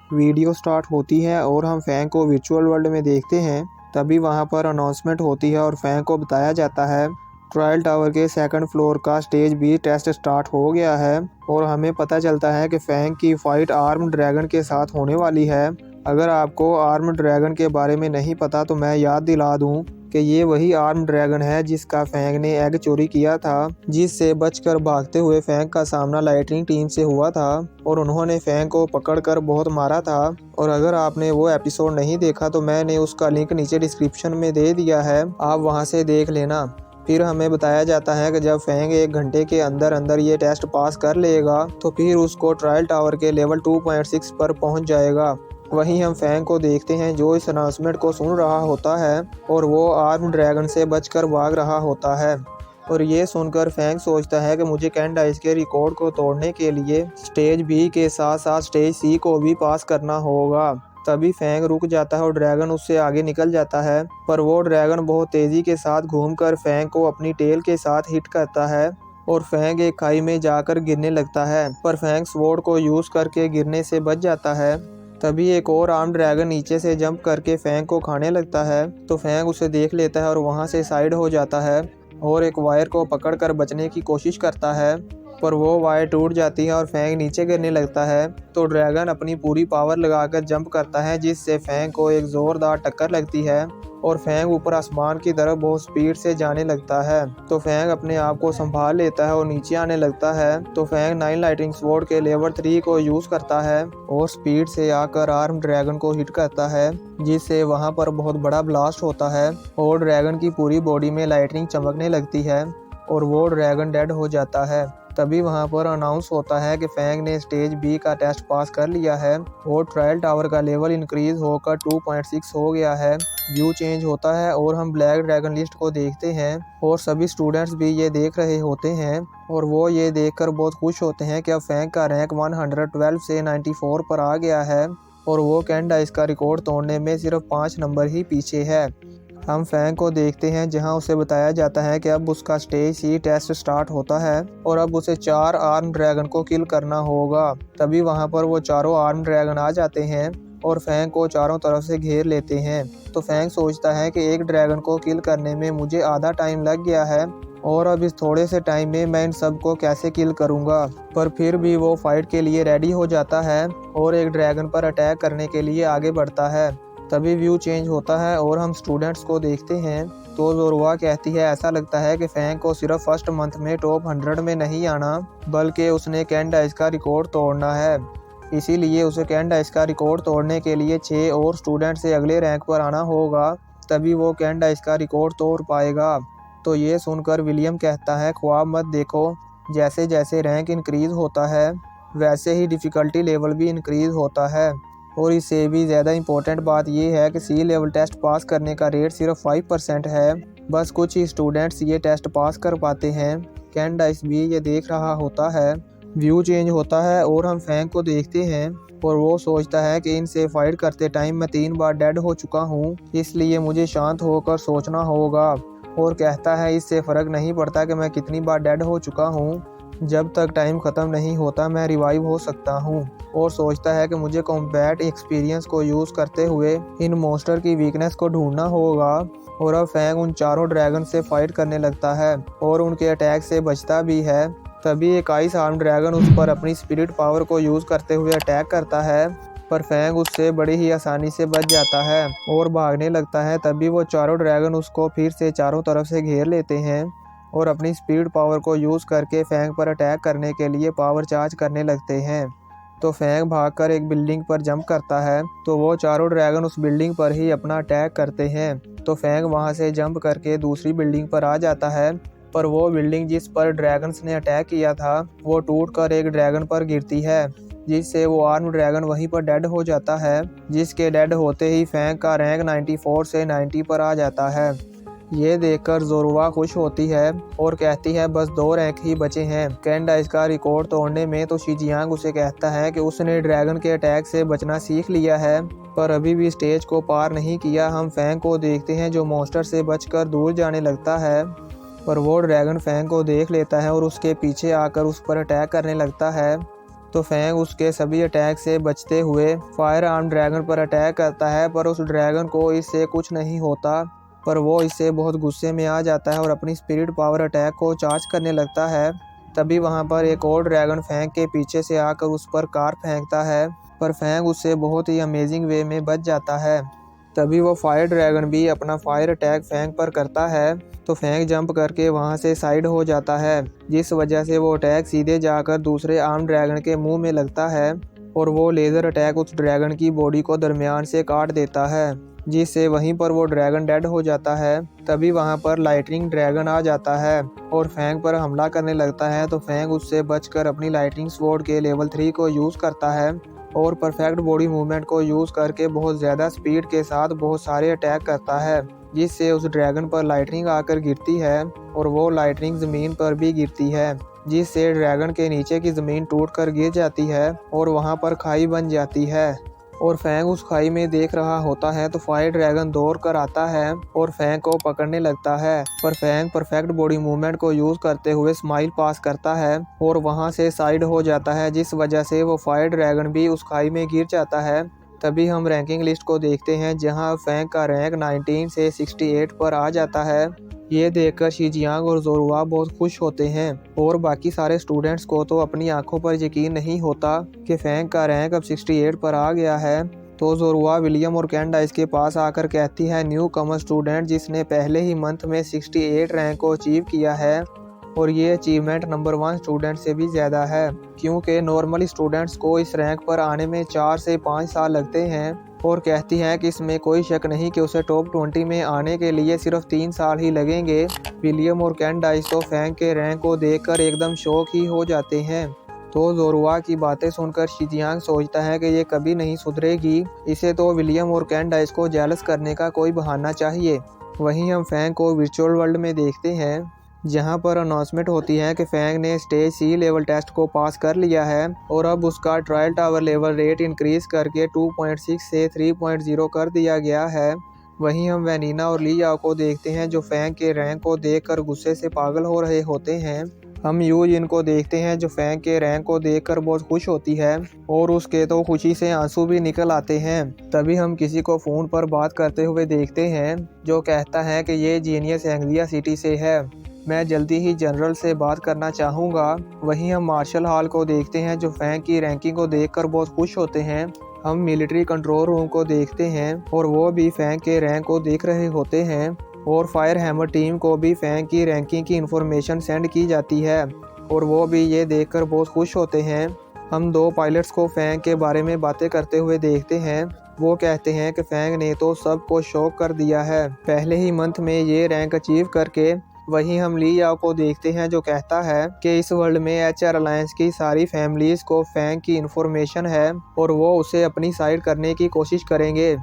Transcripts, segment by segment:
Video start होती है और हम फैंग को वर्चुअल वर्ल्ड में देखते हैं। तभी वहां पर अनाउंसमेंट होती है और फैंग को बताया जाता है ट्रायल टावर के सेकंड फ्लोर का स्टेज बी टेस्ट स्टार्ट हो गया है और हमें पता चलता है कि फैंग की फाइट आर्म ड्रैगन के साथ होने वाली है। अगर आपको आर्म ड्रैगन के बारे में नहीं पता तो मैं याद दिला दूं कि ये वही आर्म ड्रैगन है जिसका फैंग ने एग चोरी किया था, जिससे बचकर भागते हुए फैंग का सामना लाइटनिंग टीम से हुआ था और उन्होंने फैंग को पकड़कर बहुत मारा था। और अगर आपने वो एपिसोड नहीं देखा तो मैंने उसका लिंक नीचे डिस्क्रिप्शन में दे दिया है, आप वहां से देख लेना। फिर हमें बताया जाता है कि जब फैंग 1 घंटे के अंदर अंदर ये टेस्ट पास कर लेगा तो फिर उसको ट्रायल टावर के लेवल 2.6 पर पहुंच जाएगा। वहीं हम फैंग को देखते हैं जो इस अनाउंसमेंट को सुन रहा होता है और वो आर्म ड्रैगन से बचकर भाग रहा होता है। और ये सुनकर फैंग सोचता है कि मुझे कैंडाइस के रिकॉर्ड को तोड़ने के लिए स्टेज बी के साथ साथ स्टेज सी को भी पास करना होगा। तभी फैंग रुक जाता है और ड्रैगन उससे आगे निकल जाता है, पर वो ड्रैगन बहुत तेजी के साथ घूमकर फैंग को अपनी टेल के साथ हिट करता है और फैंग एक खाई में जाकर गिरने लगता है, पर फैंग स्वॉर्ड को यूज करके गिरने से बच जाता है। तभी एक और आर्म ड्रैगन नीचे से जंप करके फैंग को खाने लगता है, तो फैंग उसे देख लेता है और वहां से साइड हो जाता है और एक वायर को पकड़कर बचने की कोशिश करता है, पर वो वायर टूट जाती है और फैंग नीचे गिरने लगता है। तो ड्रैगन अपनी पूरी पावर लगाकर जंप करता है जिससे फैंग को एक जोरदार टक्कर लगती है और फैंग ऊपर आसमान की तरफ बहुत स्पीड से जाने लगता है। तो फैंग अपने आप को संभाल लेता है और नीचे आने लगता है। तो फैंग 9 लाइटिंग स्वॉर्ड के लेवल 3 को यूज करता है और स्पीड से आकर आर्म ड्रैगन को हिट करता है, जिससे वहां पर बहुत बड़ा ब्लास्ट होता है और ड्रैगन की पूरी बॉडी में लाइटनिंग चमकने लगती है और वो ड्रैगन डेड हो जाता है। तभी वहां पर अनाउंस होता है कि फैंग ने स्टेज बी का टेस्ट पास कर लिया है और ट्रायल टावर का लेवल इंक्रीज होकर 2.6 हो गया है। व्यू चेंज होता है और हम ब्लैक ड्रैगन लिस्ट को देखते हैं और सभी स्टूडेंट्स भी ये देख रहे होते हैं और वो ये देखकर बहुत खुश होते हैं कि अब फैंग का रैंक 112 से 94 पर आ गया है और वो कैंडाइस का रिकॉर्ड तोड़ने में सिर्फ 5 नंबर ही पीछे है। हम फैंग को देखते हैं जहां उसे बताया जाता है कि अब उसका स्टेज सी टेस्ट स्टार्ट होता है और अब उसे 4 आर्म ड्रैगन को किल करना होगा। तभी वहां पर वो चारों आर्म ड्रैगन आ जाते हैं और फैंग को चारों तरफ से घेर लेते हैं। तो फैंग सोचता है कि एक ड्रैगन को किल करने में मुझे आधा टाइम लग गया है और अब इस थोड़े से टाइम में मैं इन सबको कैसे किल करूंगा, पर फिर भी वो फाइट के लिए रेडी हो जाता है और एक ड्रैगन पर अटैक करने के लिए आगे बढ़ता है। तभी व्यू चेंज होता है और हम स्टूडेंट्स को देखते हैं। तो जोरवा कहती है ऐसा लगता है कि फैंग को सिर्फ फर्स्ट मंथ में टॉप 100 में नहीं आना बल्कि उसने कैंडाइस का रिकॉर्ड तोड़ना है, इसीलिए उसे कैंडाइस का रिकॉर्ड तोड़ने के लिए 6 और स्टूडेंट से अगले रैंक पर आना होगा, तभी वो कैंडाइस का रिकॉर्ड तोड़ पाएगा। तो ये सुनकर विलियम कहता है ख्वाब मत देखो, जैसे जैसे रैंक इंक्रीज होता है वैसे ही डिफ़िकल्टी लेवल भी इंक्रीज होता है। और इससे भी ज़्यादा इम्पोर्टेंट बात यह है कि सी लेवल टेस्ट पास करने का रेट सिर्फ 5% है, बस कुछ ही स्टूडेंट्स ये टेस्ट पास कर पाते हैं। कैंडाइस भी ये देख रहा होता है। व्यू चेंज होता है और हम फैंग को देखते हैं और वो सोचता है कि इनसे फाइट करते टाइम मैं 3 बार डेड हो चुका हूँ, इसलिए मुझे शांत होकर सोचना होगा। और कहता है इससे फ़र्क नहीं पड़ता कि मैं कितनी बार डेड हो चुका हूँ, जब तक टाइम ख़त्म नहीं होता मैं रिवाइव हो सकता हूँ। और सोचता है कि मुझे कॉम्बैट एक्सपीरियंस को यूज़ करते हुए इन मॉन्स्टर की वीकनेस को ढूंढना होगा। और अब फैंग उन चारों ड्रैगन से फाइट करने लगता है और उनके अटैक से बचता भी है। तभी एक आइस आर्म ड्रैगन उस पर अपनी स्पिरिट पावर को यूज़ करते हुए अटैक करता है, पर फैंग उससे बड़ी ही आसानी से बच जाता है और भागने लगता है। तभी वो चारों ड्रैगन उसको फिर से चारों तरफ से घेर लेते हैं और अपनी स्पीड पावर को यूज़ करके फैंग पर अटैक करने के लिए पावर चार्ज करने लगते हैं। तो फैंग भागकर एक बिल्डिंग पर जंप करता है, तो वो चारों ड्रैगन उस बिल्डिंग पर ही अपना अटैक करते हैं। तो फैंग वहां से जंप करके दूसरी बिल्डिंग पर आ जाता है, पर वो बिल्डिंग जिस पर ड्रैगन्स ने अटैक किया था वो टूटकर एक ड्रैगन पर गिरती है, जिससे वो आर्म ड्रैगन वहीं पर डेड हो जाता है, जिसके डेड होते ही फैंग का रैंक 94 से 90 पर आ जाता है। ये देखकर जोरवा खुश होती है और कहती है बस 2 रैंक ही बचे हैं कैंडाइस का रिकॉर्ड तोड़ने में। तो शीजियांग उसे कहता है कि उसने ड्रैगन के अटैक से बचना सीख लिया है, पर अभी भी स्टेज को पार नहीं किया। हम फैंग को देखते हैं जो मॉन्स्टर से बचकर दूर जाने लगता है, पर वो ड्रैगन फैंग को देख लेता है और उसके पीछे आकर उस पर अटैक करने लगता है। तो फैंग उसके सभी अटैक से बचते हुए फायर आर्म ड्रैगन पर अटैक करता है, पर उस ड्रैगन को इससे कुछ नहीं होता। पर वो इससे बहुत गुस्से में आ जाता है और अपनी स्पिरिट पावर अटैक को चार्ज करने लगता है। तभी वहाँ पर एक और ड्रैगन फैंग के पीछे से आकर उस पर कार फेंकता है, पर फैंग उससे बहुत ही अमेजिंग वे में बच जाता है। तभी वो फायर ड्रैगन भी अपना फायर अटैक फैंग पर करता है, तो फैंग जंप करके वहाँ से साइड हो जाता है, जिस वजह से वो अटैक सीधे जाकर दूसरे आर्म ड्रैगन के मुंह में लगता है और वो लेज़र अटैक उस ड्रैगन की बॉडी को दरमियान से काट देता है, जिससे वहीं पर वो ड्रैगन डेड हो जाता है। तभी वहाँ पर लाइटनिंग ड्रैगन आ जाता है और फैंग पर हमला करने लगता है, तो फैंग उससे बचकर अपनी लाइटनिंग स्वॉर्ड के लेवल 3 को यूज़ करता है और परफेक्ट बॉडी मूवमेंट को यूज़ करके बहुत ज़्यादा स्पीड के साथ बहुत सारे अटैक करता है, जिससे उस ड्रैगन पर लाइटनिंग आकर गिरती है और वो लाइटनिंग ज़मीन पर भी गिरती है, जिससे ड्रैगन के नीचे की ज़मीन टूटकर गिर जाती है और वहाँ पर खाई बन जाती है। और फैंग उस खाई में देख रहा होता है, तो फायर ड्रैगन दौड़ कर आता है और फैंग को पकड़ने लगता है, पर फैंग परफेक्ट बॉडी मूवमेंट को यूज़ करते हुए स्माइल पास करता है और वहां से साइड हो जाता है, जिस वजह से वो फायर ड्रैगन भी उस खाई में गिर जाता है। तभी हम रैंकिंग लिस्ट को देखते हैं, जहां फैंग का रैंक 19 से 68 पर आ जाता है। ये देखकर शीजियांग और जोरुआ बहुत खुश होते हैं और बाकी सारे स्टूडेंट्स को तो अपनी आंखों पर यकीन नहीं होता कि फैंग का रैंक अब 68 पर आ गया है। तो जोरुआ विलियम और कैंडाइस के पास आकर कहती है, न्यू कमर स्टूडेंट जिसने पहले ही मंथ में 68 रैंक को अचीव किया है और ये अचीवमेंट नंबर 1 स्टूडेंट से भी ज़्यादा है, क्योंकि नॉर्मली स्टूडेंट्स को इस रैंक पर आने में 4 से 5 साल लगते हैं। और कहती हैं कि इसमें कोई शक नहीं कि उसे टॉप 20 में आने के लिए सिर्फ 3 साल ही लगेंगे। विलियम और कैंडाइस तो फैंग के रैंक को देखकर एकदम शॉक ही हो जाते हैं। तो जोरुआ की बातें सुनकर शीजियांग सोचता है कि ये कभी नहीं सुधरेगी, इसे तो विलियम और कैंडाइस को जेलस करने का कोई बहाना चाहिए। वहीं हम फैंग को वर्चुअल वर्ल्ड में देखते हैं, जहां पर अनाउंसमेंट होती है कि फैंग ने स्टेज C लेवल टेस्ट को पास कर लिया है और अब उसका trial tower level rate increase करके 2.6 से 3.0 कर दिया गया है। वहीं हम वैनिना और ली याओ को देखते हैं, जो फैंग के रैंक को देखकर गुस्से से पागल हो रहे होते हैं। हम यू जिन को देखते हैं, जो फैंग के रैंक को देखकर बहुत खुश होती है और उसके तो खुशी से आंसू भी निकल आते हैं। तभी हम किसी को फ़ोन पर बात करते हुए देखते हैं, जो कहता है कि ये जीनियस एंग्लिया सिटी से है, मैं जल्दी ही जनरल से बात करना चाहूँगा। वहीं हम मार्शल हॉल को देखते हैं, जो फैंग की रैंकिंग को देखकर बहुत खुश होते हैं। हम मिलिट्री कंट्रोल रूम को देखते हैं और वो भी फैंग के रैंक को देख रहे होते हैं और फायर हैमर टीम को भी फैंग की रैंकिंग की इन्फॉर्मेशन सेंड की जाती है और वो भी ये देखकर बहुत खुश होते हैं। हम 2 पायलट्स को फैंग के बारे में बातें करते हुए देखते हैं। वो कहते हैं कि फैंग ने तो सबको शॉक कर दिया है पहले ही मंथ में ये रैंक अचीव करके। वहीं हम ली याओ को देखते हैं, जो कहता है कि इस वर्ल्ड में HR अलायंस की सारी फैमिलीज़ को फैंग की इन्फॉर्मेशन है और वो उसे अपनी साइड करने की कोशिश करेंगे।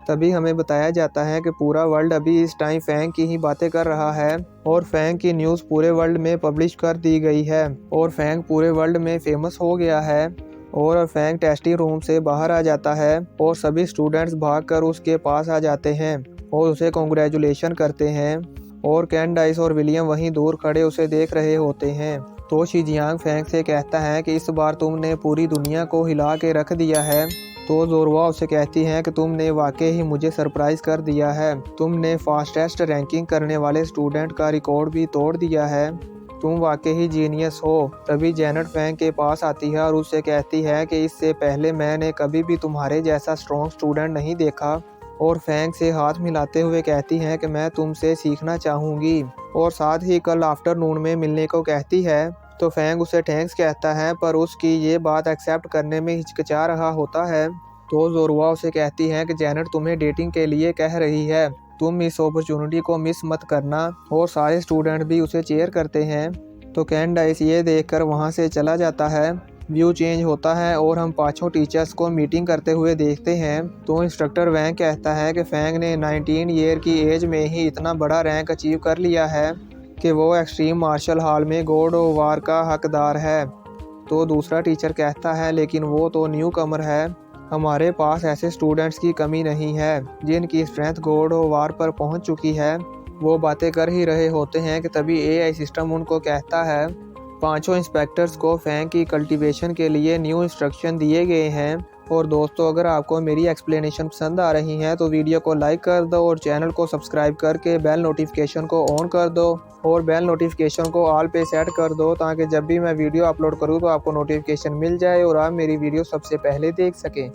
तभी हमें बताया जाता है कि पूरा वर्ल्ड अभी इस टाइम फैंग की ही बातें कर रहा है और फैंग की न्यूज़ पूरे वर्ल्ड में पब्लिश कर दी गई है और फैंग पूरे वर्ल्ड में फेमस हो गया है। और फैंग टेस्टिंग रूम से बाहर आ जाता है और सभी स्टूडेंट्स भागकर उसके पास आ जाते हैं और उसे कॉन्ग्रेचुलेशन करते हैं और कैंडाइस और विलियम वहीं दूर खड़े उसे देख रहे होते हैं। तो शीजियांग फैंग से कहता है कि इस बार तुमने पूरी दुनिया को हिला के रख दिया है। तो जोरुआ उसे कहती है कि तुमने वाकई ही मुझे सरप्राइज कर दिया है, तुमने फास्टेस्ट रैंकिंग करने वाले स्टूडेंट का रिकॉर्ड भी तोड़ दिया है, तुम वाकई ही जीनियस हो। तभी जेनेट फैंग के पास आती है और उससे कहती है कि इससे पहले मैंने कभी भी तुम्हारे जैसा स्ट्रॉन्ग स्टूडेंट नहीं देखा और फैंग से हाथ मिलाते हुए कहती है कि मैं तुमसे सीखना चाहूँगी और साथ ही कल आफ्टरनून में मिलने को कहती है। तो फैंग उसे थैंक्स कहता है, पर उसकी ये बात एक्सेप्ट करने में हिचकिचा रहा होता है। तो जोरुआ उसे कहती है कि जेनेट तुम्हें डेटिंग के लिए कह रही है, तुम इस अपॉर्चुनिटी को मिस मत करना और सारे स्टूडेंट भी उसे चेयर करते हैं। तो कैंडाइस ये देखकर वहाँ से चला जाता है। व्यू चेंज होता है और हम 5 टीचर्स को मीटिंग करते हुए देखते हैं। तो इंस्ट्रक्टर वैंग कहता है कि फैंग ने 19 ईयर की एज में ही इतना बड़ा रैंक अचीव कर लिया है कि वो एक्सट्रीम मार्शल हॉल में गॉड ऑफ वार का हकदार है। तो दूसरा टीचर कहता है, लेकिन वो तो न्यू कमर है, हमारे पास ऐसे स्टूडेंट्स की कमी नहीं है जिनकी स्ट्रेंथ गॉड ऑफ वार पर पहुंच चुकी है। वो बातें कर ही रहे होते हैं कि तभी AI सिस्टम उनको कहता है पांचों इंस्पेक्टर्स को फैंग की कल्टीवेशन के लिए न्यू इंस्ट्रक्शन दिए गए हैं। और दोस्तों, अगर आपको मेरी एक्सप्लेनेशन पसंद आ रही हैं तो वीडियो को लाइक कर दो और चैनल को सब्सक्राइब करके बेल नोटिफिकेशन को ऑन कर दो और बेल नोटिफिकेशन को ऑल पे सेट कर दो, ताकि जब भी मैं वीडियो अपलोड करूँ तो आपको नोटिफिकेशन मिल जाए और आप मेरी वीडियो सबसे पहले देख सकें।